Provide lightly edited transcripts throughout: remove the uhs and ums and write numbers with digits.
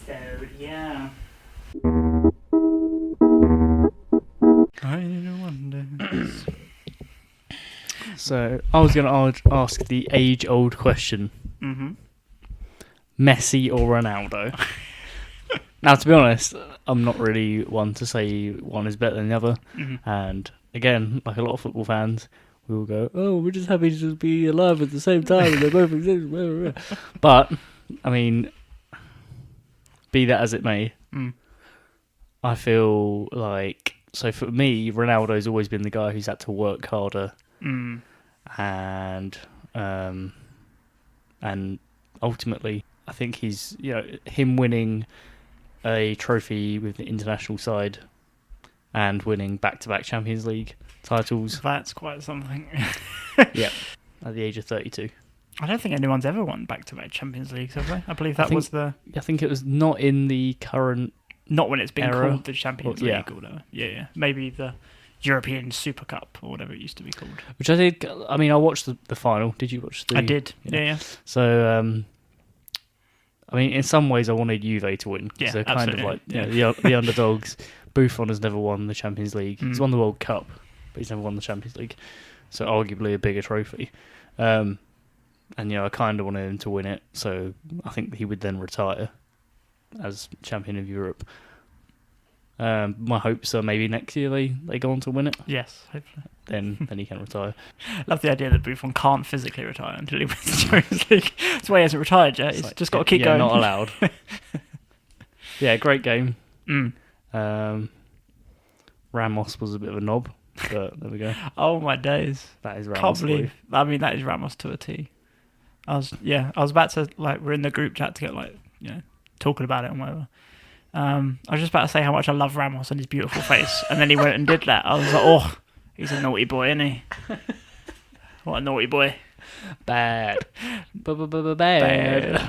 episode, yeah. So, I was going to ask the age-old question. Mm-hmm. Messi or Ronaldo? Now, to be honest, I'm not really one to say one is better than the other. Mm-hmm. And, again, like a lot of football fans, we will go, oh, we're just happy to just be alive at the same time and they both exist. But, I mean, be that as it may, I feel like... So, for me, Ronaldo's always been the guy who's had to work harder. And ultimately, I think he's, him winning a trophy with the international side and winning back-to-back Champions League titles. That's quite something. Yeah, at the age of 32. I don't think anyone's ever won back-to-back Champions Leagues, have they? I believe that was the... I think it was not in the current... Not when it's been era. called the Champions League or whatever. Yeah. Maybe the European Super Cup or whatever it used to be called. Which I did... I mean, I watched the final. Did you watch the... I did, yeah. So, I mean, in some ways I wanted Juve to win. Yeah, they're kind of absolutely. like the underdogs. Buffon has never won the Champions League. He's won the World Cup, but he's never won the Champions League. So arguably a bigger trophy. And, I kind of wanted him to win it. So I think he would then retire as champion of Europe. My hopes are maybe next year they go on to win it. Yes, hopefully. Then he can retire. Love the idea that Buffon can't physically retire until he wins the Champions League. That's why he hasn't retired yet. He's just got to keep going. Not allowed. Yeah, great game. Ramos was a bit of a knob, but there we go. Oh my days! That is Ramos. Can't believe. I mean, that is Ramos to a T. I was about to we're in the group chat to get talking about it and whatever. I was just about to say how much I love Ramos and his beautiful face, and then he went and did that. I was like, oh, he's a naughty boy, isn't he? What a naughty boy. Bad. Bad.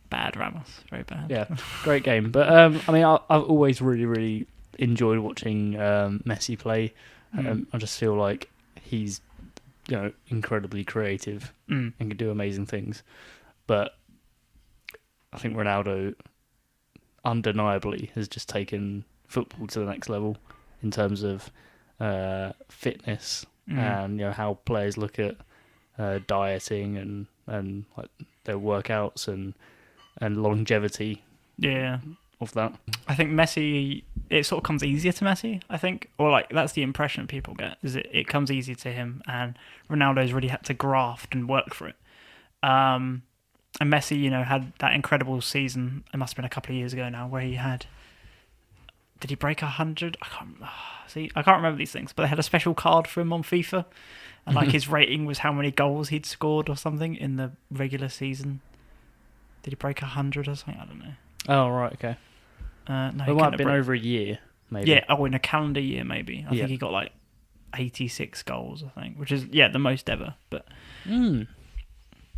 Bad Ramos. Very bad. Yeah, great game. But, I mean, I've always really, really enjoyed watching Messi play. I just feel like he's, incredibly creative and can do amazing things. But I think Ronaldo undeniably has just taken football to the next level in terms of fitness and how players look at dieting and like their workouts and longevity. Yeah. Of that. I think Messi, it sort of comes easier to Messi, I think. Or that's the impression people get, is it comes easier to him, and Ronaldo's really had to graft and work for it. And Messi, had that incredible season, it must have been a couple of years ago now, where he had... Did he break 100? I can't remember these things, but they had a special card for him on FIFA, and his rating was how many goals he'd scored or something in the regular season. Did he break 100 or something? I don't know. Oh, right, okay. No, it might have been over a year, maybe. Yeah, in a calendar year, maybe. I think he got 86 goals, I think, which is, the most ever. But And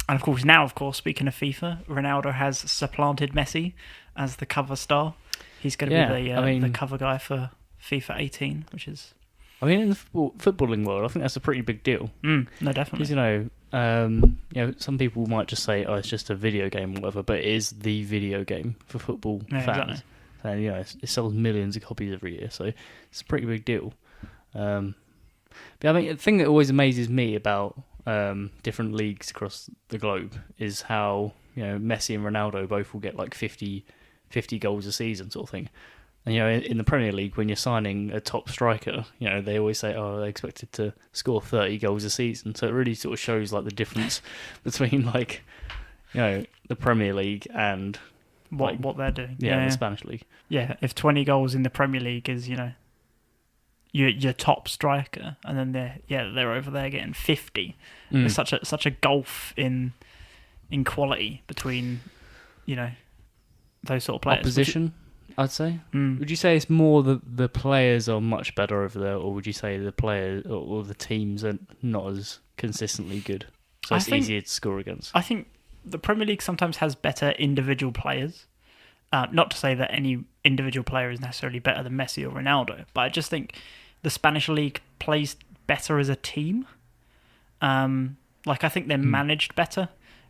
of course, now, speaking of FIFA, Ronaldo has supplanted Messi as the cover star. He's going to be the cover guy for FIFA 18, which is... I mean, in the footballing world, I think that's a pretty big deal. No, definitely. Because, some people might just say, oh, it's just a video game or whatever, but it is the video game for football fans. Exactly. And, it sells millions of copies every year, so it's a pretty big deal. But, I mean, the thing that always amazes me about different leagues across the globe is how, Messi and Ronaldo both will get 50 goals a season sort of thing. And, in the Premier League, when you're signing a top striker, they always say, oh, they're expected to score 30 goals a season. So it really sort of shows, the difference between, the Premier League and... What they're doing. Yeah, the Spanish League. Yeah, if 20 goals in the Premier League is, your top striker, and then they're over there getting 50. There's such a gulf in quality between, those sort of players. Opposition, I'd say. Would you say it's more the players are much better over there, or would you say the players or the teams are not as consistently good? So it's easier to score against. I think the Premier League sometimes has better individual players. Not to say that any individual player is necessarily better than Messi or Ronaldo, but I just think the Spanish League plays better as a team. I think they're managed better,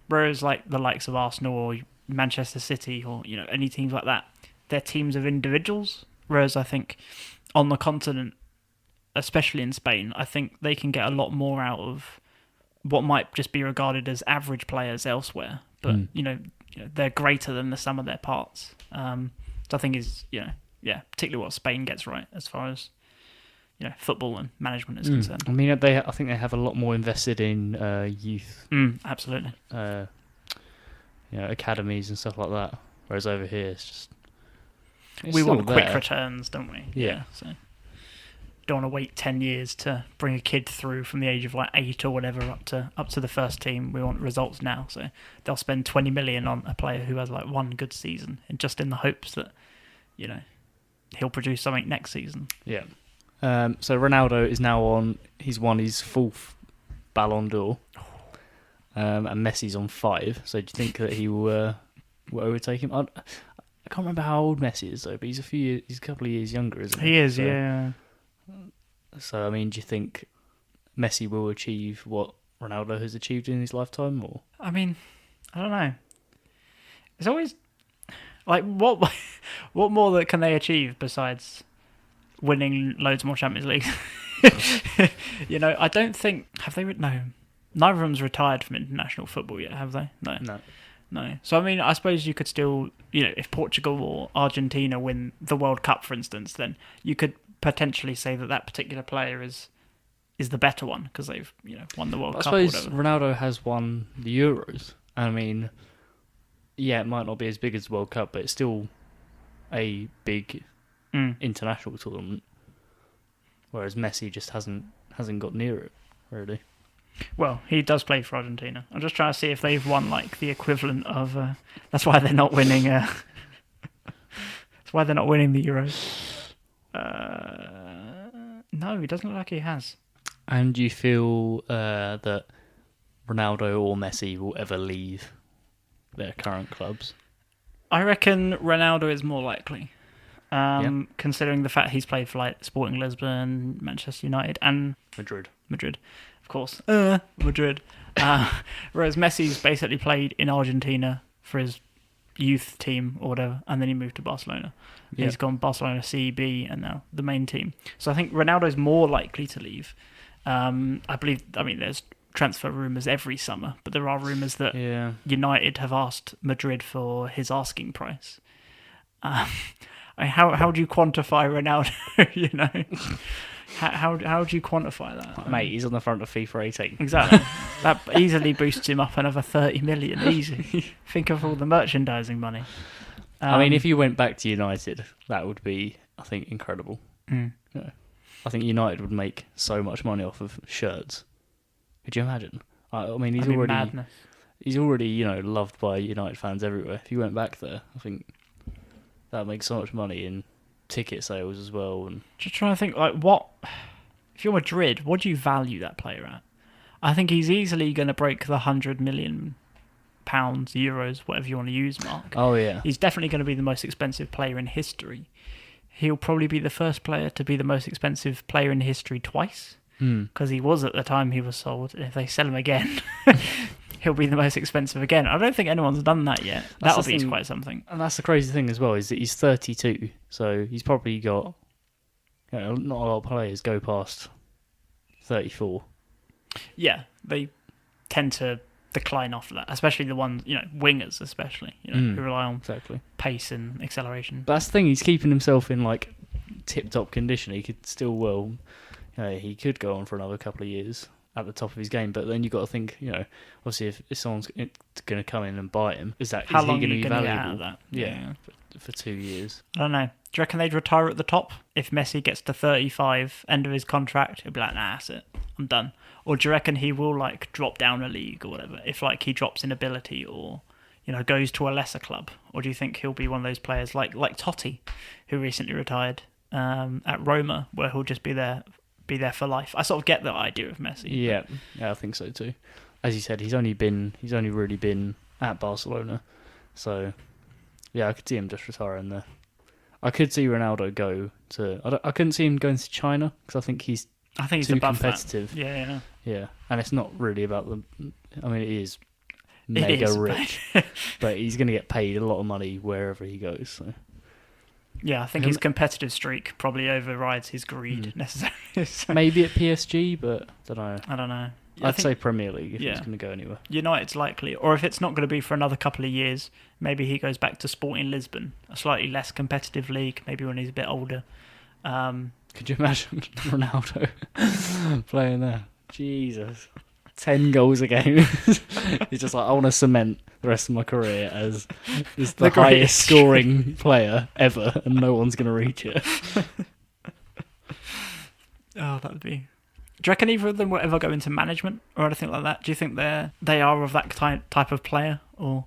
whereas the likes of Arsenal or Manchester City or any teams like that. They're teams of individuals, whereas I think on the continent, especially in Spain, I think they can get a lot more out of what might just be regarded as average players elsewhere, but they're greater than the sum of their parts. So I think is particularly what Spain gets right as far as football and management is concerned. I mean, I think they have a lot more invested in youth, absolutely. Academies and stuff like that. Whereas over here, it's we want quick returns, don't we? Yeah. So don't want to wait 10 years to bring a kid through from the age of like 8 or whatever up to the first team. We want results now, so they'll spend 20 million on a player who has like one good season, and just in the hopes that he'll produce something next season. Yeah. So Ronaldo is now he's won his 4th Ballon d'Or, and Messi's on 5. So do you think that he will overtake him? I can't remember how old Messi is though, but he's a couple of years younger, isn't he? He is, yeah. So I mean, do you think Messi will achieve what Ronaldo has achieved in his lifetime, or? I mean, I don't know. It's always like what more that can they achieve besides winning loads more Champions Leagues? I don't think no. Neither of them's retired from international football yet, have they? No. So I mean, I suppose you could still, if Portugal or Argentina win the World Cup, for instance, then you could potentially say that particular player is the better one because they've won the World Cup. I suppose Ronaldo has won the Euros. I mean, yeah, it might not be as big as the World Cup, but it's still a big international tournament. Whereas Messi just hasn't got near it, really. Well, he does play for Argentina. I'm just trying to see if they've won like the equivalent of. That's why they're not winning. That's why they're not winning the Euros. No, he doesn't look like he has. And do you feel that Ronaldo or Messi will ever leave their current clubs? I reckon Ronaldo is more likely, considering the fact he's played for like Sporting Lisbon, Manchester United, and Madrid, of course, Madrid. Whereas Messi's basically played in Argentina for his youth team or whatever, and then he moved to Barcelona. Yeah. He's gone Barcelona C, B, and now the main team. So I think Ronaldo's more likely to leave. I believe. I mean, there's transfer rumours every summer, but there are rumours that United have asked Madrid for his asking price. How do you quantify Ronaldo? How do you quantify that? Mate, he's on the front of FIFA 18. Exactly. That easily boosts him up another 30 million. Easy. Think of all the merchandising money. I mean, if you went back to United, that would be, I think, incredible. Yeah. I think United would make so much money off of shirts. Could you imagine? I mean, he's already loved by United fans everywhere. If you went back there, I think that would make so much money in ticket sales as well. And just trying to think, like, what if you're Madrid, what do you value that player at? I think he's easily going to break the £100 million, euros, whatever you want to use, mark. Oh yeah, he's definitely going to be the most expensive player in history. He'll probably be the first player to be the most expensive player in history twice, because he was at the time he was sold. If they sell him again, he'll be the most expensive again. I don't think anyone's done that yet. That'll be quite something. And that's the crazy thing as well, is that he's 32, so he's probably got not a lot of players go past 34. Yeah, they tend to decline after that, especially the ones, wingers especially, who rely on pace and acceleration. But that's the thing, he's keeping himself in like tip-top condition. He could still he could go on for another couple of years at the top of his game, but then you've got to think, obviously if someone's going to come in and buy him, is he going to be valuable? Out of that? Yeah. For 2 years. I don't know. Do you reckon they'd retire at the top? If Messi gets to 35, end of his contract, he'll be like, nah, that's it, I'm done. Or do you reckon he will like drop down a league or whatever, if like he drops in ability or goes to a lesser club? Or do you think he'll be one of those players like Totti, who recently retired at Roma, where he'll just be there for life? I sort of get that idea of Messi. Yeah, I think so too. As you said, he's only really been at Barcelona, so yeah, I could see him just retiring there. I could see Ronaldo go to. I couldn't see him going to China because I think he's too competitive. That. Yeah. Yeah, and it's not really about the. I mean, it is. mega is, rich, but he's going to get paid a lot of money wherever he goes. So. Yeah, I think his competitive streak probably overrides his greed necessarily. So. Maybe at PSG, but I don't know. I'd say Premier League if he's going to go anywhere. United's likely, or if it's not going to be for another couple of years, maybe he goes back to Sporting Lisbon, a slightly less competitive league, maybe when he's a bit older. Could you imagine Ronaldo playing there? Jesus. 10 goals a game. He's just like, I want to cement the rest of my career as the highest scoring player ever, and no one's going to reach it. Oh, that would be... Do you reckon either of them will ever go into management or anything like that? Do you think they are of that type of player? Or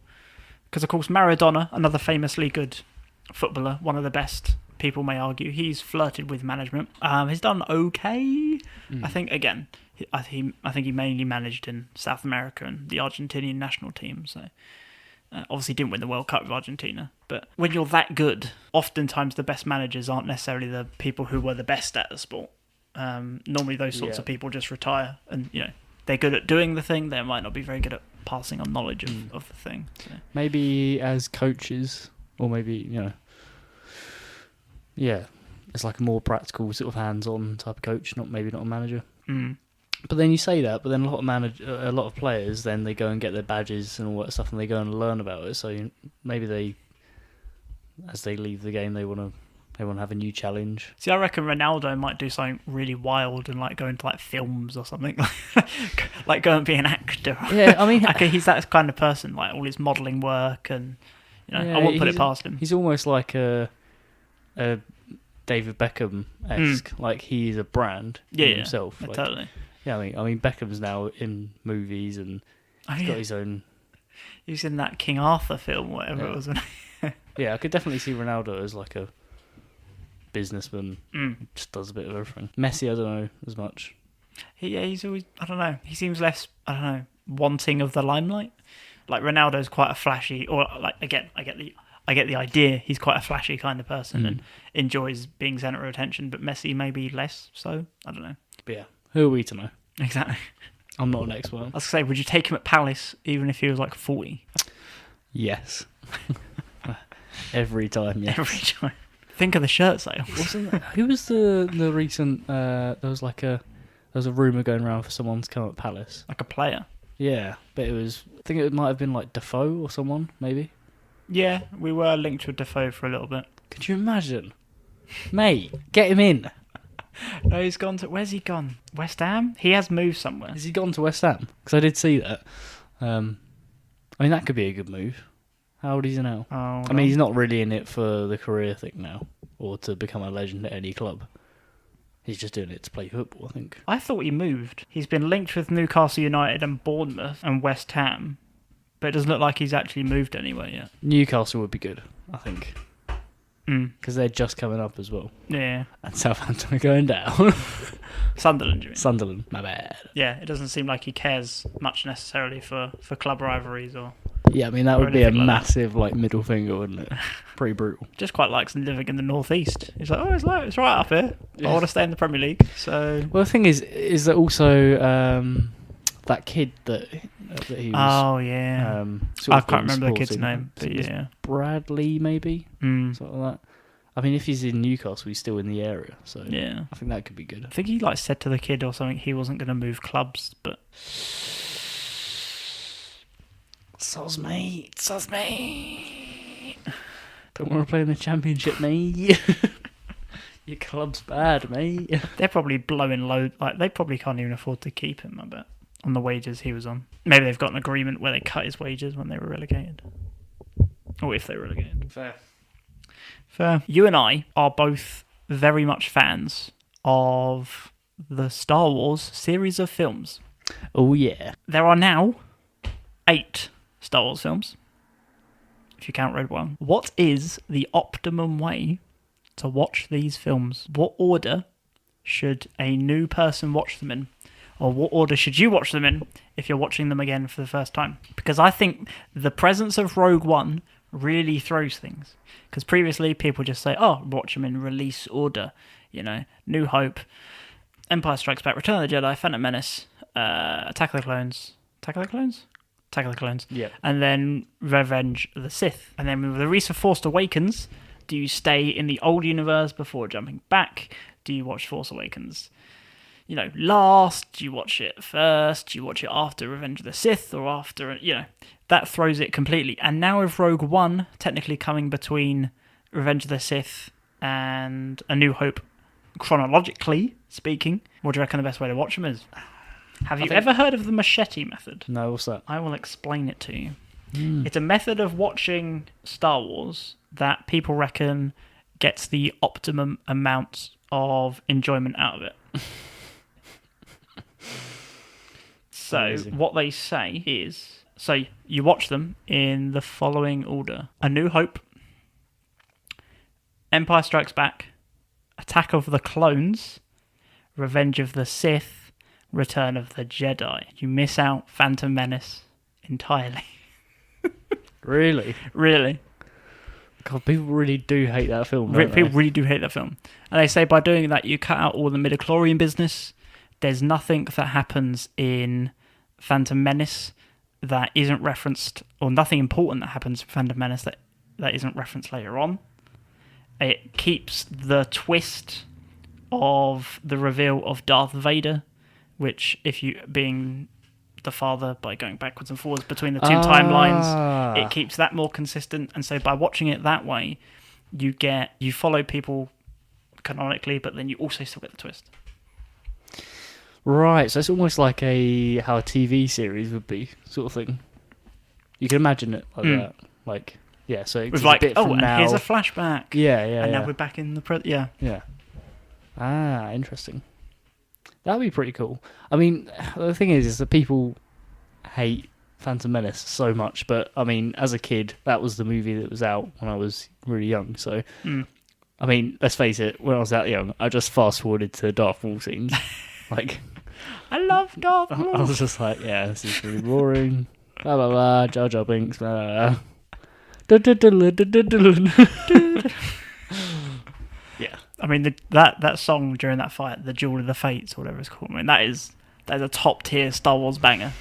because, of course, Maradona, another famously good footballer, one of the best, people may argue, he's flirted with management. He's done okay. I think, again... I think he mainly managed in South America and the Argentinian national team. So obviously didn't win the World Cup with Argentina. But when you're that good, oftentimes the best managers aren't necessarily the people who were the best at the sport. Normally those sorts of people just retire, and they're good at doing the thing. They might not be very good at passing on knowledge of the thing. So. Maybe as coaches, or maybe it's like a more practical sort of hands-on type of coach, not a manager. But then you say that, but then a lot of players, then they go and get their badges and all that stuff, and they go and learn about it. So maybe as they leave the game, they want to have a new challenge. See, I reckon Ronaldo might do something really wild and like go into like films or something, like go and be an actor. Yeah, I mean, okay, he's that kind of person, like all his modelling work, and I won't put it past him. He's almost like a David Beckham-esque, like he's a brand himself. Yeah, like, totally. Yeah, I mean Beckham's now in movies and he's got his own. He was in that King Arthur film, whatever it was. Yeah, I could definitely see Ronaldo as like a businessman. Just does a bit of everything. Messi, I don't know as much. He's always, I don't know. He seems less, I don't know, wanting of the limelight. Like Ronaldo's quite a flashy, or like again, I get the idea. He's quite a flashy kind of person and enjoys being centre of attention. But Messi maybe less so. I don't know. But yeah. Who are we to know? Exactly. I'm not an expert. I was going to say, would you take him at Palace even if he was like 40? Yes. Every time, yes. Every time. Think of the shirt sale. Who was the recent... there was a rumour going around for someone to come at Palace. Like a player? Yeah, but I think it might have been like Defoe or someone, maybe. Yeah, we were linked with Defoe for a little bit. Could you imagine? Mate, get him in. No, he's gone to... Where's he gone? West Ham? He has moved somewhere. Has he gone to West Ham? Because I did see that. I mean, that could be a good move. How old is he now? I mean, he's not really in it for the career thing now, or to become a legend at any club. He's just doing it to play football, I think. I thought he moved. He's been linked with Newcastle United and Bournemouth and West Ham, but it doesn't look like he's actually moved anywhere yet. Newcastle would be good, I think. Because they're just coming up as well. Yeah. And Southampton are going down. Sunderland, you mean? Sunderland, my bad. Yeah, it doesn't seem like he cares much necessarily for club rivalries or... Yeah, I mean, that would be a massive middle finger, wouldn't it? Pretty brutal. Just quite likes living in the northeast. He's like, it's right up here. I want to stay in the Premier League, so... Well, the thing is that also that kid that he was... Oh, yeah. I can't remember the kid's name, but yeah. Bradley, maybe? Something like that. I mean, if he's in Newcastle, he's still in the area, so yeah. I think that could be good. I think he said to the kid or something he wasn't going to move clubs, but... Soz mate. Don't want to play in the Championship, mate. Your club's bad, mate. They're probably blowing load. They probably can't even afford to keep him, I bet, on the wages he was on. Maybe they've got an agreement where they cut his wages when they were relegated. Or if they were relegated. Fair. You and I are both very much fans of the Star Wars series of films. Oh, yeah. There are now 8 Star Wars films, if you count Rogue One. What is the optimum way to watch these films? What order should a new person watch them in? Or what order should you watch them in if you're watching them again for the first time? Because I think the presence of Rogue One really throws things. Because previously people just say, watch them in release order. New Hope, Empire Strikes Back, Return of the Jedi, Phantom Menace, Attack of the Clones. Attack of the Clones? Attack of the Clones. Yeah. And then Revenge of the Sith. And then with the release of Force Awakens, do you stay in the old universe before jumping back? Do you watch Force Awakens, last? Do you watch it first? Do you watch it after Revenge of the Sith or after, that throws it completely. And now with Rogue One technically coming between Revenge of the Sith and A New Hope, chronologically speaking, what do you reckon the best way to watch them is? Have you ever heard of the machete method? No, what's that? I will explain it to you. It's a method of watching Star Wars that people reckon gets the optimum amount of enjoyment out of it. So Amazing. what they say is, so you watch them in the following order: A New Hope, Empire Strikes Back, Attack of the Clones, Revenge of the Sith, Return of the Jedi. You miss out Phantom Menace entirely. Really? Really. God, people really do hate that film, don't People they? really do hate that film. And they say by doing that, you cut out all the midichlorian business. There's nothing that happens in Phantom Menace that isn't referenced, or nothing important that happens in Phantom Menace that isn't referenced later on. It keeps the twist of the reveal of Darth Vader, which, if you being the father by going backwards and forwards between the two timelines, it keeps that more consistent. And so by watching it that way, you follow people canonically, but then you also still get the twist. Right, so it's almost like how a TV series would be, sort of thing. You can imagine it like that. Like, yeah, so it's With a bit from and now. here's a flashback. Yeah, And yeah. now we're back in the present. Yeah. Yeah. Ah, interesting. That'd be pretty cool. I mean, the thing is that people hate Phantom Menace so much, but I mean, as a kid, that was the movie that was out when I was really young. So, I mean, let's face it, when I was that young, I just fast forwarded to Darth Maul scenes. Like, I love Darth Maul. I was just like, yeah, this is really boring. Blah blah blah. Jar Jar Binks. Blah blah blah. Yeah. I mean, that song during that fight, the Duel of the Fates, or whatever it's called. I mean, that is a top tier Star Wars banger.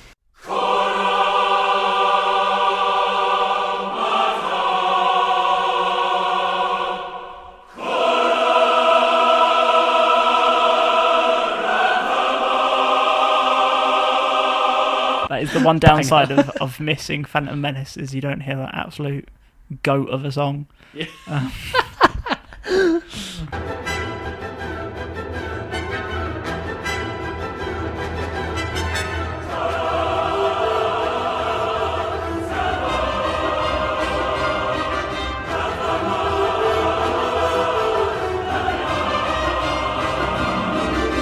That is the one downside of missing Phantom Menace, is you don't hear that absolute goat of a song. Yeah.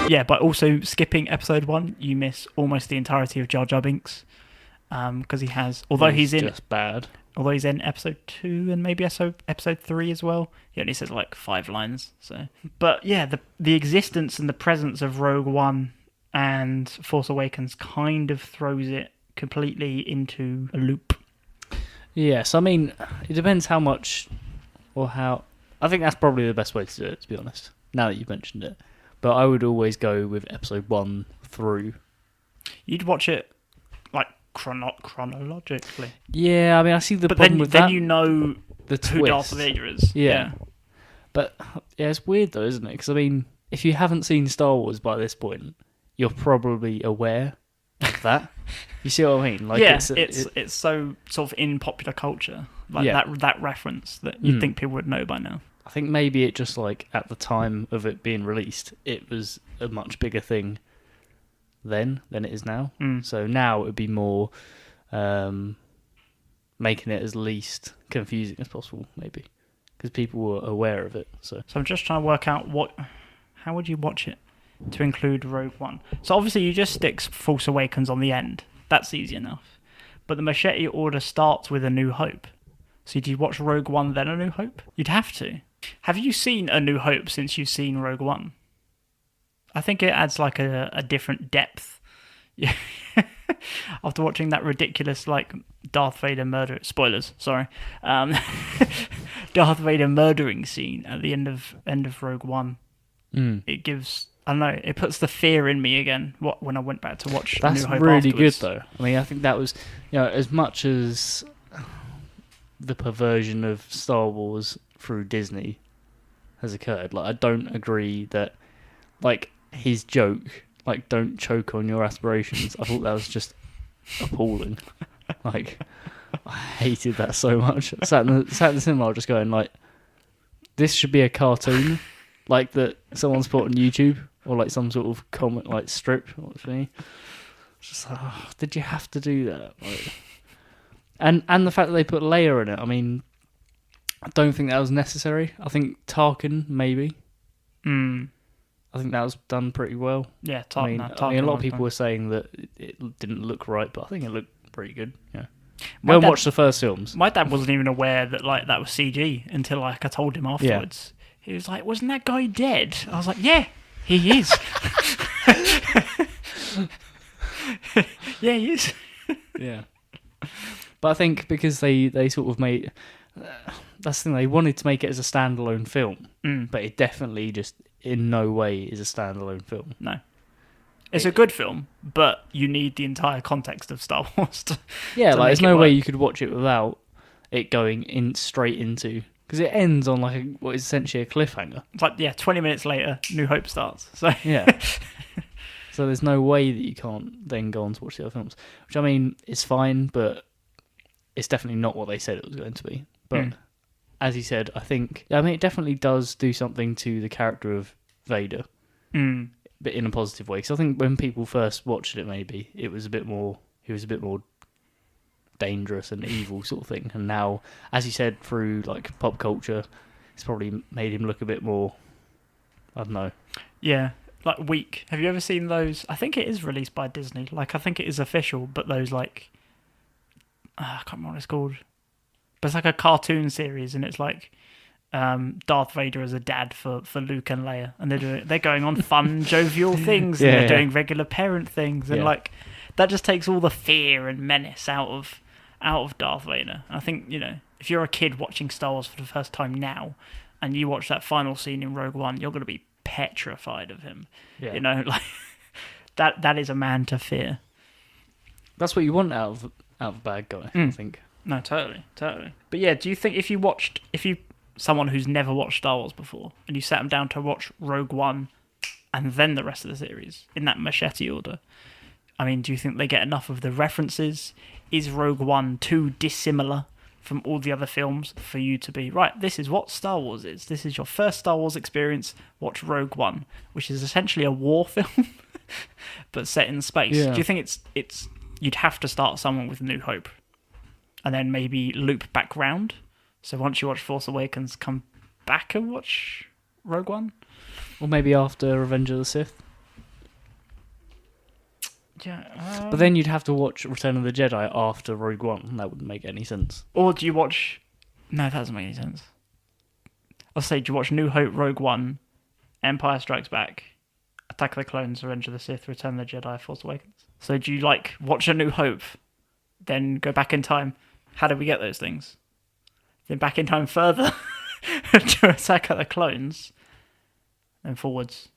Yeah, but also skipping episode 1, you miss almost the entirety of Jar Jar Binks, because he has, although he's in episode 2 and maybe episode 3 as well, he only says like 5 lines. So, but yeah, the existence and the presence of Rogue One and Force Awakens kind of throws it completely into a loop. Yes, I mean, it depends how much or how. I think that's probably the best way to do it, to be honest. Now that you've mentioned it. But I would always go with episode 1 through. You'd watch it like chronologically. Yeah, I mean, I see the but problem then, with then that. you know The who twist. Darth Vader is. Yeah. But yeah, it's weird though, isn't it? Because I mean, if you haven't seen Star Wars by this point, you're probably aware of that. You see what I mean? Like, yeah, it's so sort of in popular culture, like that reference that you'd think people would know by now. I think maybe it just like at the time of it being released, it was a much bigger thing then than it is now. So now it would be more making it as least confusing as possible, maybe, because people were aware of it. So I'm just trying to work out how would you watch it to include Rogue One. So obviously you just stick Force Awakens on the end. That's easy enough. But the machete order starts with A New Hope. So do you watch Rogue One then A New Hope? You'd have to. Have you seen A New Hope since you've seen Rogue One? I think it adds like a different depth. Yeah. After watching that ridiculous like Darth Vader murder, spoilers, sorry, Darth Vader murdering scene at the end of Rogue One, it gives I don't know. It puts the fear in me again. When I went back to watch A That's New Hope really afterwards. good, though. I mean, I think that was, as much as the perversion of Star Wars through Disney has occurred, like, I don't agree that, like, his joke, like, don't choke on your aspirations. I thought that was just appalling. Like, I hated that so much. Sat in the cinema just going, like, this should be a cartoon, like, that someone's put on YouTube, or, like, some sort of comic, like, strip or something. Just like, did you have to do that? Like, and the fact that they put Leia in it, I mean, I don't think that was necessary. I think Tarkin, maybe. I think that was done pretty well. Yeah, I mean, Tarkin a lot of was people done. were saying that it didn't look right, but I think it looked pretty good. Yeah. My Go and dad- watch the first films. My dad wasn't even aware that like that was CG until like I told him afterwards. He was like, "Wasn't that guy dead?" I was like, "Yeah, he is." Yeah, he is. Yeah. But I think because they sort of made... that's the thing, they wanted to make it as a standalone film, but it definitely just in no way is a standalone film. No. It's a good film, but you need the entire context of Star Wars to, Yeah, to like make there's it no way work. you could watch it without it going in straight into... Because it ends on like what is essentially a cliffhanger. It's like, yeah, 20 minutes later, New Hope starts. So Yeah. So there's no way that you can't then go on to watch the other films. Which, I mean, is fine, but it's definitely not what they said it was going to be. But as you said, I mean, it definitely does do something to the character of Vader, but in a positive way. Because I think when people first watched it, maybe he was a bit more dangerous and evil sort of thing. And now, as you said, through like pop culture, it's probably made him look a bit more, I don't know. yeah, like weak. Have you ever seen those? I think it is released by Disney. Like, I think it is official, but those like, I can't remember what it's called. But it's like a cartoon series, and it's like Darth Vader as a dad for Luke and Leia, and they're going on fun, jovial things, and they're doing regular parent things, and like that just takes all the fear and menace out of Darth Vader. And I think, if you're a kid watching Star Wars for the first time now, and you watch that final scene in Rogue One, you're going to be petrified of him. Yeah. Like that is a man to fear. That's what you want out of a bad guy, I think. No, totally. But yeah, do you think if you someone who's never watched Star Wars before, and you sat them down to watch Rogue One and then the rest of the series in that machete order, I mean, do you think they get enough of the references? Is Rogue One too dissimilar from all the other films for you to be, right, this is what Star Wars is. This is your first Star Wars experience. Watch Rogue One, which is essentially a war film, but set in space. Yeah. Do you think it's you'd have to start someone with New Hope and then maybe loop back round? So once you watch Force Awakens, come back and watch Rogue One? Or maybe after Revenge of the Sith. Yeah. But then you'd have to watch Return of the Jedi after Rogue One. That wouldn't make any sense. Or do you watch... No, that doesn't make any sense. I'll say, do you watch New Hope, Rogue One, Empire Strikes Back, Attack of the Clones, Revenge of the Sith, Return of the Jedi, Force Awakens? So do you, watch A New Hope, then go back in time? How did we get those things? Then back in time further to Attack of the Clones, then forwards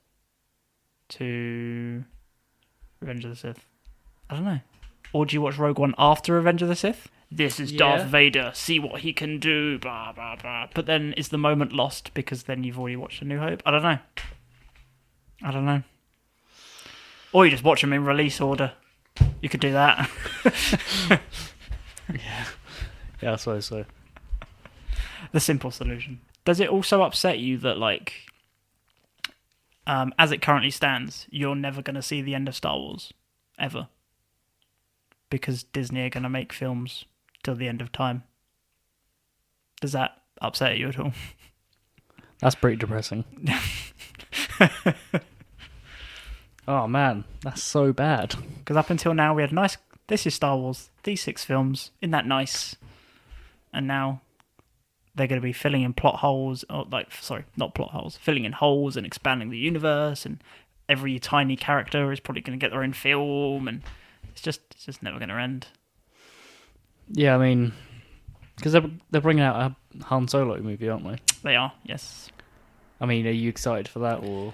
to Revenge of the Sith. I don't know. Or do you watch Rogue One after Revenge of the Sith? This is Darth Vader. See what he can do. Blah, blah, blah. But then is the moment lost because then you've already watched A New Hope? I don't know. Or you just watch them in release order. You could do that. Yeah, I suppose so. The simple solution. Does it also upset you that, as it currently stands, you're never going to see the end of Star Wars? Ever? Because Disney are going to make films till the end of time. Does that upset you at all? That's pretty depressing. Oh man, that's so bad. Because up until now we had this is Star Wars, these 6 films, isn't that nice? And now they're going to be filling in plot holes, filling in holes and expanding the universe, and every tiny character is probably going to get their own film, and it's just never going to end. Yeah, I mean, because they're bringing out a Han Solo movie, aren't they? They are, yes. I mean, are you excited for that, or?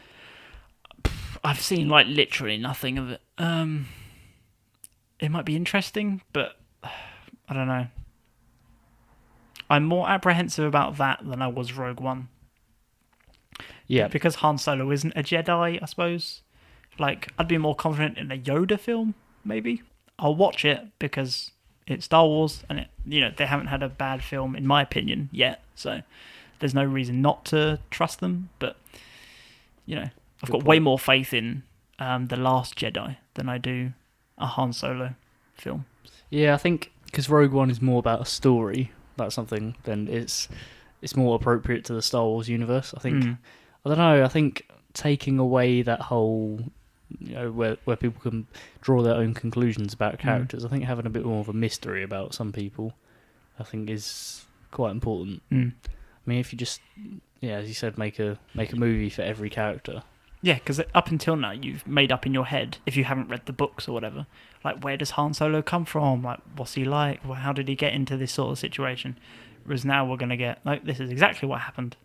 I've seen like literally nothing of it. It might be interesting, but I don't know. I'm more apprehensive about that than I was Rogue One. Yeah, Because Han Solo isn't a Jedi, I suppose. Like, I'd be more confident in a Yoda film, maybe. I'll watch it because it's Star Wars, and they haven't had a bad film, in my opinion, yet. So there's no reason not to trust them. But I've got way more faith in The Last Jedi than I do a Han Solo film. yeah. I think because Rogue One is more about a story, that's something. Then it's more appropriate to the Star Wars universe. I think. I don't know. I think taking away that whole, where people can draw their own conclusions about characters. I think having a bit more of a mystery about some people, I think, is quite important. I mean, if you just, as you said, make a movie for every character. Yeah, because up until now, you've made up in your head, if you haven't read the books or whatever, like, where does Han Solo come from? Like, what's he like? Well, how did he get into this sort of situation? Whereas now we're going to get, like, this is exactly what happened.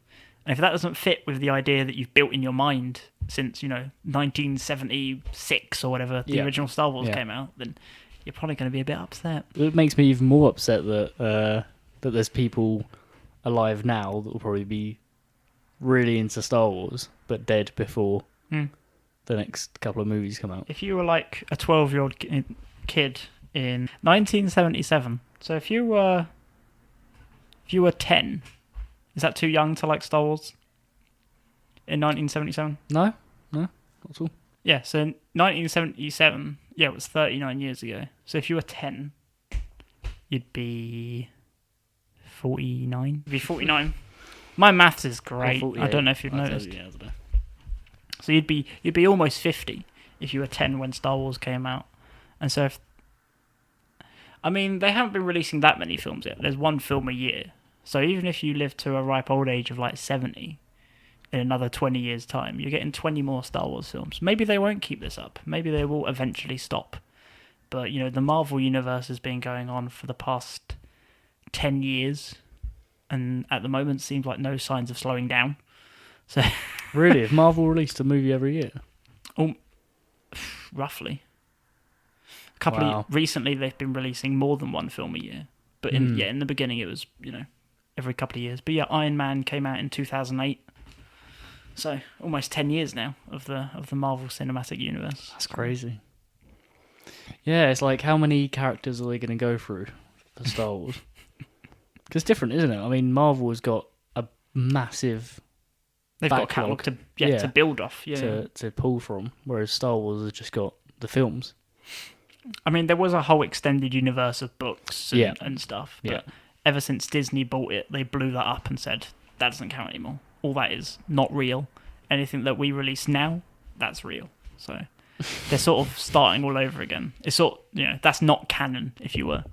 And if that doesn't fit with the idea that you've built in your mind since, 1976 or whatever, the original Star Wars came out, then you're probably going to be a bit upset. It makes me even more upset that there's people alive now that will probably be really into Star Wars, but dead before the next couple of movies come out. If you were like a 12-year-old kid in 1977, so if you were 10, is that too young to like Star Wars? In 1977? No, not at all. Yeah, so in 1977, it was 39 years ago. So if you were 10, you'd be 49. You'd be 49. My maths is great. I don't know if you've noticed. I don't know. So you'd be almost 50 if you were 10 when Star Wars came out. And so they haven't been releasing that many films yet. There's one film a year. So even if you live to a ripe old age of like 70 in another 20 years' time, you're getting 20 more Star Wars films. Maybe they won't keep this up. Maybe they will eventually stop. But, the Marvel Universe has been going on for the past 10 years. And at the moment, seems like no signs of slowing down. So Really? Have Marvel released a movie every year? Roughly. Wow. Recently, they've been releasing more than one film a year. But in the beginning, it was, every couple of years. But yeah, Iron Man came out in 2008. So almost 10 years now of the Marvel Cinematic Universe. That's crazy. Yeah, it's like, how many characters are they going to go through for Star Wars? Because it's different, isn't it? I mean, Marvel has got a massive They've got a catalogue to build off. To pull from, whereas Star Wars has just got the films. I mean, there was a whole extended universe of books and stuff, but ever since Disney bought it, they blew that up and said, that doesn't count anymore. All that is not real. Anything that we release now, that's real. So they're sort of starting all over again. It's that's not canon, if you were.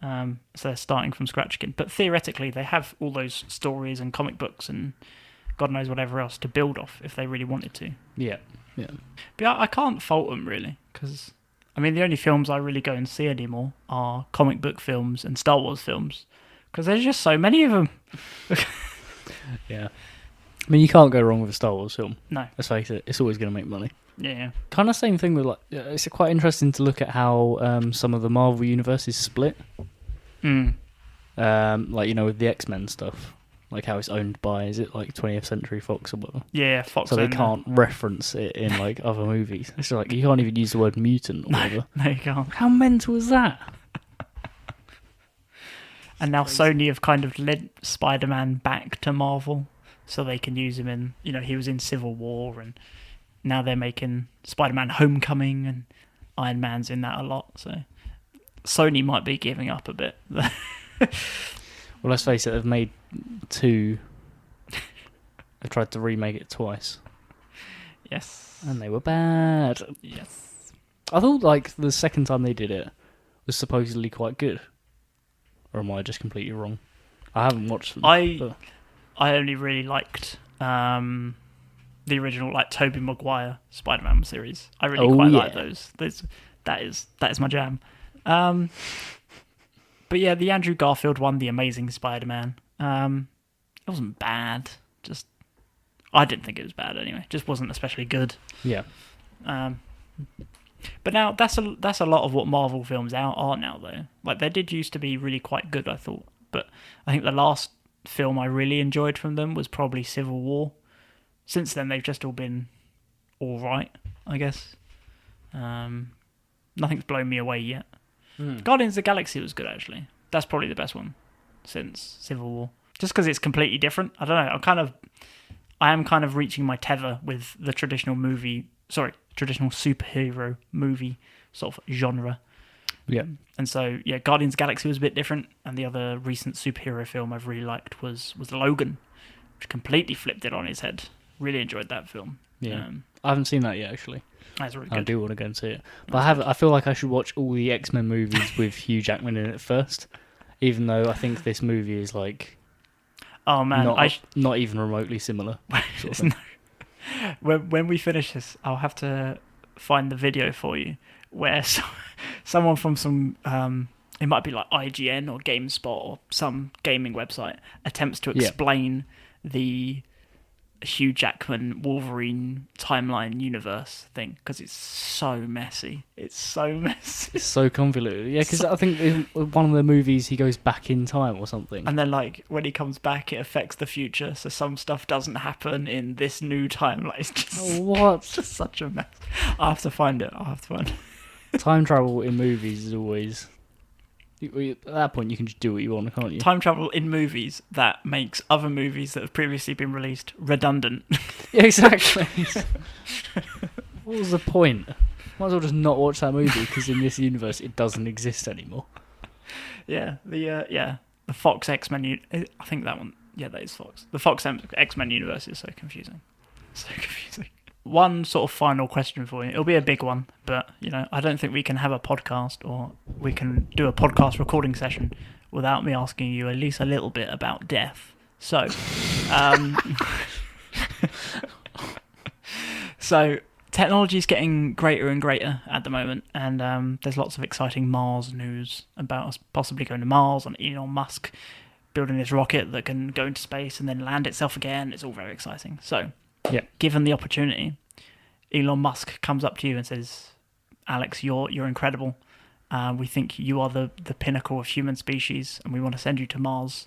So they're starting from scratch again. But theoretically, they have all those stories and comic books and God knows whatever else to build off if they really wanted to. Yeah. But I can't fault them, really, because the only films I really go and see anymore are comic book films and Star Wars films, because there's just so many of them. Yeah. I mean, you can't go wrong with a Star Wars film. No. Let's face it, it's always going to make money. Yeah. Kind of same thing with, like, it's quite interesting to look at how some of the Marvel universe is split. Like, with the X-Men stuff. Like how it's owned by, is it like 20th Century Fox or whatever? Yeah, Fox. So they can't reference it in like other movies. It's like you can't even use the word mutant or whatever. No, you can't. How mental is that? And now Sony have kind of led Spider-Man back to Marvel, so they can use him in. He was in Civil War, and now they're making Spider-Man: Homecoming, and Iron Man's in that a lot. So Sony might be giving up a bit. Well, let's face it, they've made 2. They tried to remake it twice. Yes. And they were bad. Yes. I thought, like, the second time they did it was supposedly quite good. Or am I just completely wrong? I haven't watched them. I only really liked the original, like, Tobey Maguire Spider-Man series. I really quite like those. That is my jam. But yeah, the Andrew Garfield one, The Amazing Spider-Man, it wasn't bad. I didn't think it was bad anyway. Just wasn't especially good. Yeah. But now that's a lot of what Marvel films are now though. Like they did used to be really quite good, I thought. But I think the last film I really enjoyed from them was probably Civil War. Since then they've just all been all right, I guess. Nothing's blown me away yet. Guardians of the Galaxy was good actually. That's probably the best one since Civil War. Just because it's completely different. I don't know. I am kind of reaching my tether with the traditional superhero movie sort of genre. Yeah. And so, yeah, Guardians of the Galaxy was a bit different, and the other recent superhero film I've really liked was Logan, which completely flipped it on its head. Really enjoyed that film. Yeah. I haven't seen that yet, actually. That's really good. I do want to go and see it. But I feel like I should watch all the X-Men movies with Hugh Jackman in it first, even though I think this movie is like... Oh man, not even remotely similar. Sort of when we finish this, I'll have to find the video for you where someone from some it might be like IGN or GameSpot or some gaming website attempts to explain the Hugh Jackman Wolverine timeline universe thing because it's so messy. It's so convoluted. Yeah, because I think in one of the movies he goes back in time or something. And then like when he comes back it affects the future, so some stuff doesn't happen in this new timeline. It's just it's just such a mess. I'll have to find it. Time travel in movies is always... At that point, you can just do what you want, can't you? Time travel in movies that makes other movies that have previously been released redundant. Yeah, exactly. What was the point? Might as well just not watch that movie because in this universe it doesn't exist anymore. Yeah, the Fox X-Men. I think that one. Yeah, that is Fox. The Fox X-Men universe is so confusing. So confusing. One sort of final question for you. It'll be a big one, but I don't think we can have a podcast or we can do a podcast recording session without me asking you at least a little bit about death. So, so technology is getting greater and greater at the moment, and there's lots of exciting Mars news about us possibly going to Mars and Elon Musk building this rocket that can go into space and then land itself again. It's all very exciting. So. Yeah. Given the opportunity, Elon Musk comes up to you and says, "Alex, you're incredible. We think you are the pinnacle of human species, and we want to send you to Mars.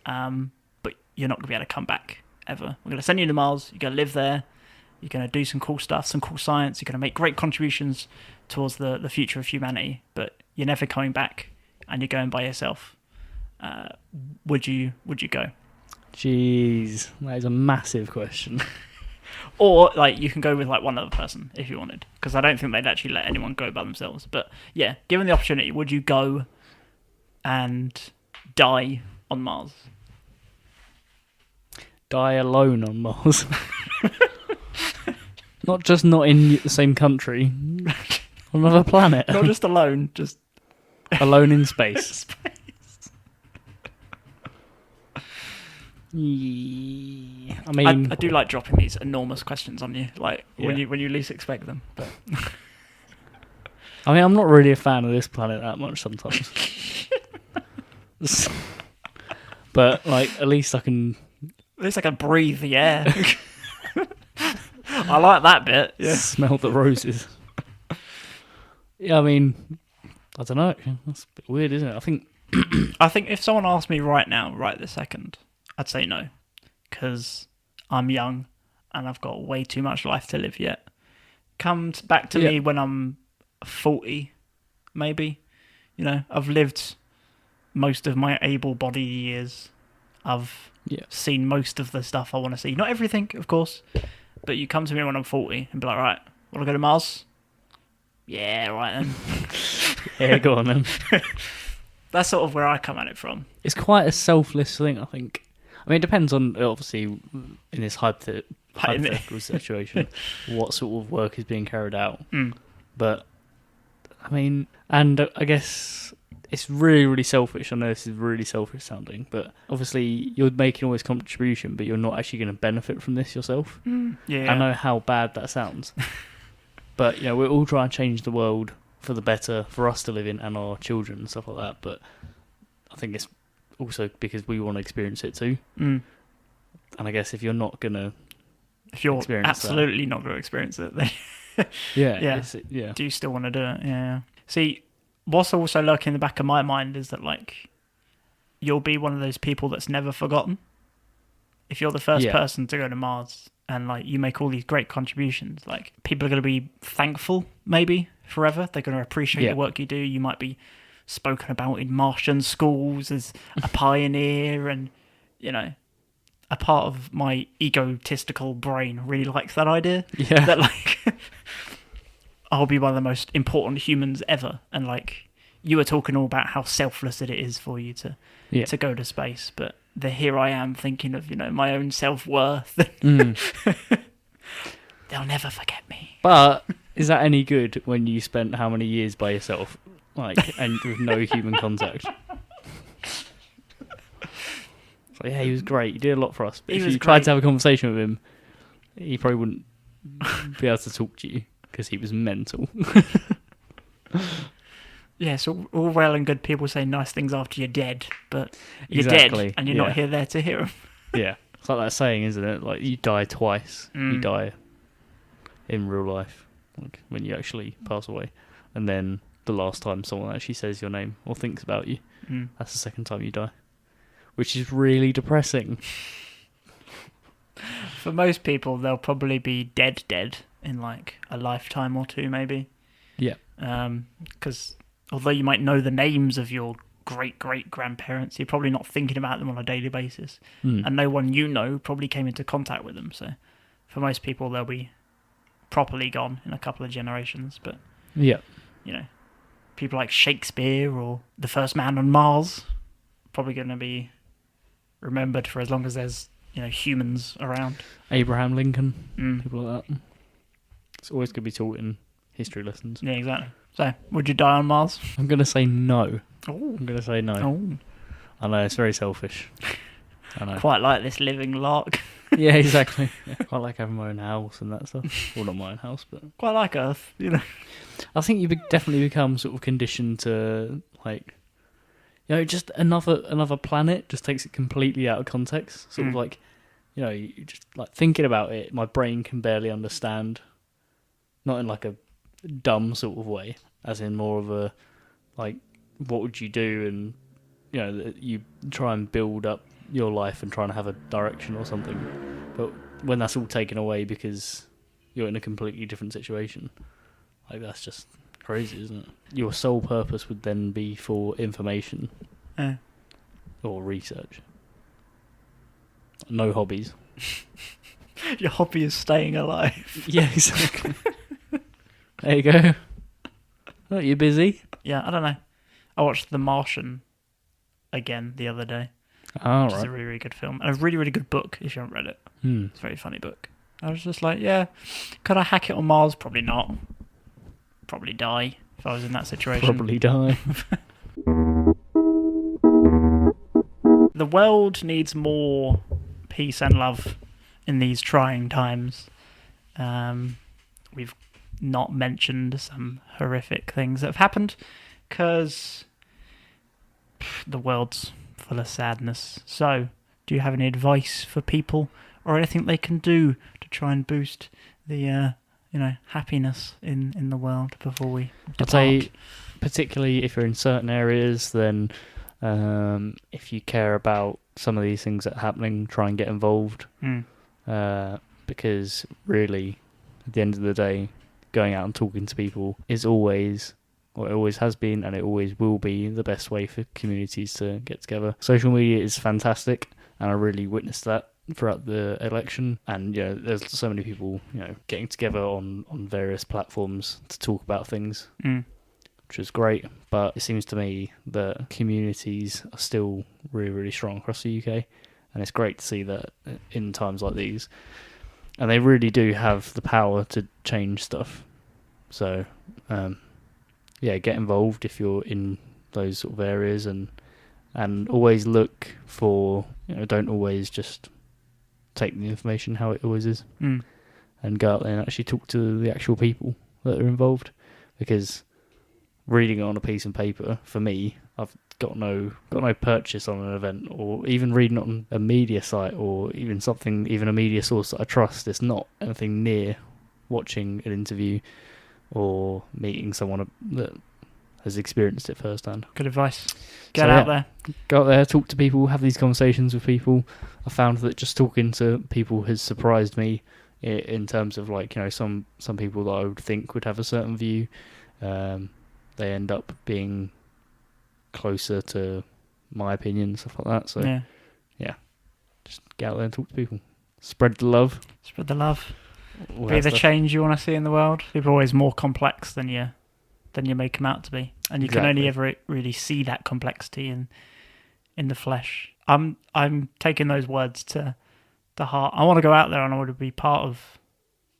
But you're not going to be able to come back ever. We're going to send you to Mars. You're going to live there. You're going to do some cool stuff, some cool science. You're going to make great contributions towards the future of humanity. But you're never coming back, and you're going by yourself. Would you go?" Jeez, that is a massive question. Or you can go with one other person if you wanted, because I don't think they'd actually let anyone go by themselves. But yeah, given the opportunity, would you go and die on Mars? Die alone on Mars? not in the same country, on another planet. Not just alone, just alone in space. Yeah. I mean, I do like dropping these enormous questions on you, when you least expect them. But I mean, I'm not really a fan of this planet that much sometimes. But at least I can. At least I can breathe the air. I like that bit. Yeah. Smell the roses. Yeah, I mean, I don't know. That's a bit weird, isn't it? I think if someone asked me right now, right this second, I'd say no, because I'm young and I've got way too much life to live yet. Comes back to me when I'm 40, maybe. I've lived most of my able-bodied years. I've seen most of the stuff I want to see. Not everything, of course, but you come to me when I'm 40 and be like, right, want to go to Mars? Yeah, right then. Yeah, go on then. That's sort of where I come at it from. It's quite a selfless thing, I think. I mean, it depends on, obviously, in this hypothetical situation, what sort of work is being carried out. But, I mean, and I guess it's really, really selfish. I know this is really selfish sounding, but obviously you're making all this contribution, but you're not actually going to benefit from this yourself. Yeah. I know how bad that sounds. But, we're all trying to change the world for the better, for us to live in and our children and stuff like that. But I think it's also because we want to experience it too. And I guess if you're not going to absolutely not going to experience it, then Yeah, Yeah. yeah, Do you still want to do it? Yeah. See, what's also lurking in the back of my mind is that like you'll be one of those people that's never forgotten. If you're the first yeah, person to go to Mars and like you make all these great contributions, like people are going to be thankful maybe forever. They're going to appreciate yeah. the work you do. You might be spoken about in Martian schools as a pioneer, and you know, a part of my egotistical brain really likes that idea. Yeah. That like I'll be one of the most important humans ever, and like you were talking all about how selfless it is for you Yeah. to go to space, but here I am thinking of my own self-worth. Mm. They'll never forget me. But is that any good when you spent how many years by yourself, like, and with no human contact? So yeah, he was great. He did a lot for us. But He if was you tried great. to have a conversation with him, he probably wouldn't be able to talk to you because he was mental. Yeah, so all well and good people say nice things after you're dead, but you're Exactly, dead and you're yeah. not here there to hear them. Yeah, it's like that saying, isn't it? Like you die twice. You Mm. die in real life, like when you actually pass away, and then the last time someone actually says your name or thinks about you, that's the second time you die, which is really depressing. For most people, they'll probably be dead in like a lifetime or two, maybe. Yeah. Because although you might know the names of your great-great-grandparents, you're probably not thinking about them on a daily basis. Mm. And no one you know probably came into contact with them. So for most people, they'll be properly gone in a couple of generations. But, Yeah. People like Shakespeare or the first man on Mars, probably going to be remembered for as long as there's, humans around. Abraham Lincoln, Mm. people like that. It's always going to be taught in history lessons. Yeah, exactly. So, would you die on Mars? I'm going to say no. Oh. I'm going to say no. Oh. I know, it's very selfish. I know. Quite like this living lark. Yeah, exactly. Yeah. Quite like having my own house and that stuff. Well, not my own house, but... Quite like Earth, I think you definitely become sort of conditioned to, like... just another planet just takes it completely out of context. Sort of like, you just like thinking about it, my brain can barely understand. Not in like a dumb sort of way, as in more of a, like, what would you do? And, you try and build up your life and try and have a direction or something. But when that's all taken away because you're in a completely different situation, like, that's just crazy, isn't it? Your sole purpose would then be for information or research. No hobbies. Your hobby is staying alive. Yeah, exactly. There you go. Oh, you busy? Yeah, I don't know. I watched The Martian again the other day, All which is a right. really, really good film. And a really, really good book, if you haven't read it. Hmm. It's a very funny book. I was just like, yeah, could I hack it on Mars? Probably not. Probably die if I was in that situation. Probably die. The world needs more peace and love in these trying times. We've not mentioned some horrific things that have happened because the world's full of sadness. So, do you have any advice for people or anything they can do to try and boost the happiness in the world before we depart? I'd say, particularly if you're in certain areas, then if you care about some of these things that are happening, try and get involved. Because really, at the end of the day, going out and talking to people is always, or it always has been, and it always will be the best way for communities to get together. Social media is fantastic, and I really witnessed that throughout the election. And there's so many people getting together on various platforms to talk about things, which is great. But it seems to me that communities are still really, really strong across the UK, and it's great to see that in times like these. And they really do have the power to change stuff. So, get involved if you're in those sort of areas, and always look for, don't always just take the information how it always is, and go out there and actually talk to the actual people that are involved. Because reading it on a piece of paper, for me, I've got no purchase on an event, or even reading it on a media site, or even a media source that I trust. It's not anything near watching an interview or meeting someone that has experienced it firsthand. Good advice. Get out there. Go out there, talk to people, have these conversations with people. I found that just talking to people has surprised me in terms of like, you know, some people that I would think would have a certain view, they end up being closer to my opinion, stuff like that. So yeah, just get out there and talk to people. Spread the love. Spread the love. Be the change you want to see in the world. People are always more complex than you make them out to be, and you can only ever really see that complexity in the flesh. I'm taking those words to heart. I want to go out there and I want to be part of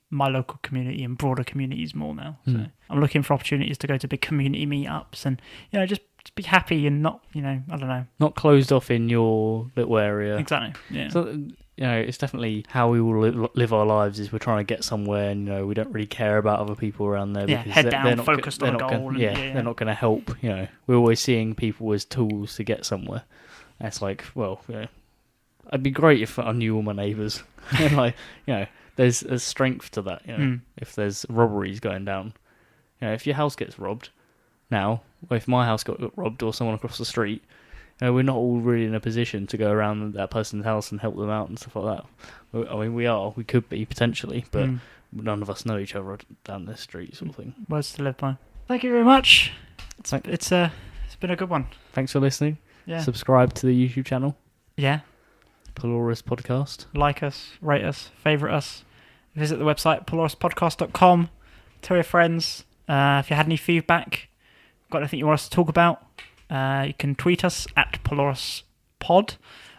my local community and broader communities more now. So I'm looking for opportunities to go to big community meetups and, you know, just be happy and not, you know, I don't know, not closed off in your little area. Exactly. Yeah. So, you know, it's definitely how we will live our lives. Is we're trying to get somewhere, and, you know, we don't really care about other people around there. Yeah, because head down, focused on a goal. They're not going to help. You know, we're always seeing people as tools to get somewhere. And it's like, well, you know, it'd be great if I knew all my neighbours. And like, you know, there's a strength to that. You know, if there's robberies going down, you know, if your house gets robbed now, or if my house got robbed or someone across the street, you know, we're not all really in a position to go around that person's house and help them out and stuff like that. I mean, we could be potentially, but none of us know each other down this street, sort of thing. Words to live by. Thank you very much. It's been a good one. Thanks for listening. Yeah. Subscribe to the YouTube channel. Yeah. Polaris Podcast. Like us, rate us, favourite us. Visit the website polarispodcast.com. Tell your friends. If you had any feedback, got anything you want us to talk about, you can tweet us at polarispod,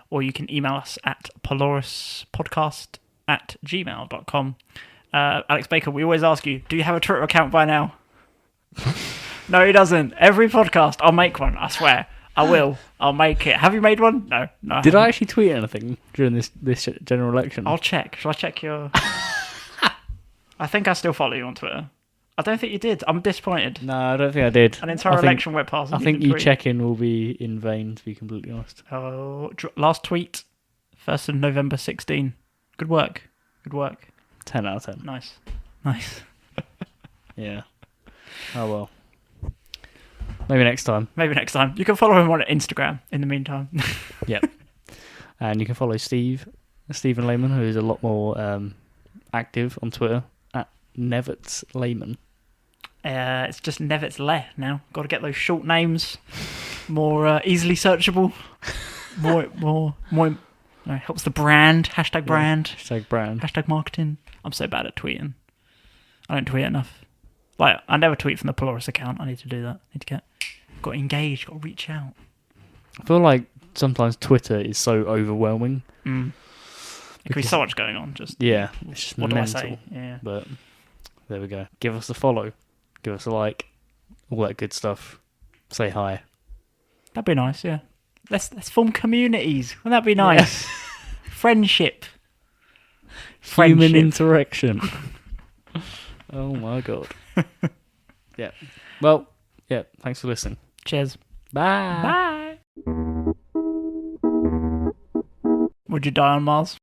or you can email us at polarispodcast@gmail.com. Alex Baker, we always ask you, do you have a Twitter account by now? No, he doesn't. Every podcast, I'll make one, I swear. I will. I'll make it. Have you made one? No. Did I actually tweet anything during this general election? I'll check. Shall I check your... I think I still follow you on Twitter. I don't think you did. I'm disappointed. No, I don't think I did. An entire election went past. I think you check-in will be in vain, to be completely honest. Last tweet, 1st of November 16. Good work. 10 out of 10. Nice. Yeah. Oh, well. Maybe next time. You can follow him on Instagram in the meantime. Yep. And you can follow Stephen Lehman, who is a lot more active on Twitter, at Nevitz Lehman. It's just Nevitz Le now. Got to get those short names more easily searchable. More helps the brand. Hashtag brand. Hashtag brand. Hashtag marketing. I'm so bad at tweeting. I don't tweet enough. Like, I never tweet from the Polaris account. I need to do that. Got to engage. Got to reach out. I feel like sometimes Twitter is so overwhelming. There could be so much going on. It's just what mental. do I say? Yeah. But there we go. Give us a follow. Give us a like. All that good stuff. Say hi. That'd be nice, yeah. Let's form communities. Wouldn't that be nice? Yeah. Friendship. Human interaction. Oh my god. Yeah. Well, yeah, thanks for listening. Cheers. Bye. Would you die on Mars?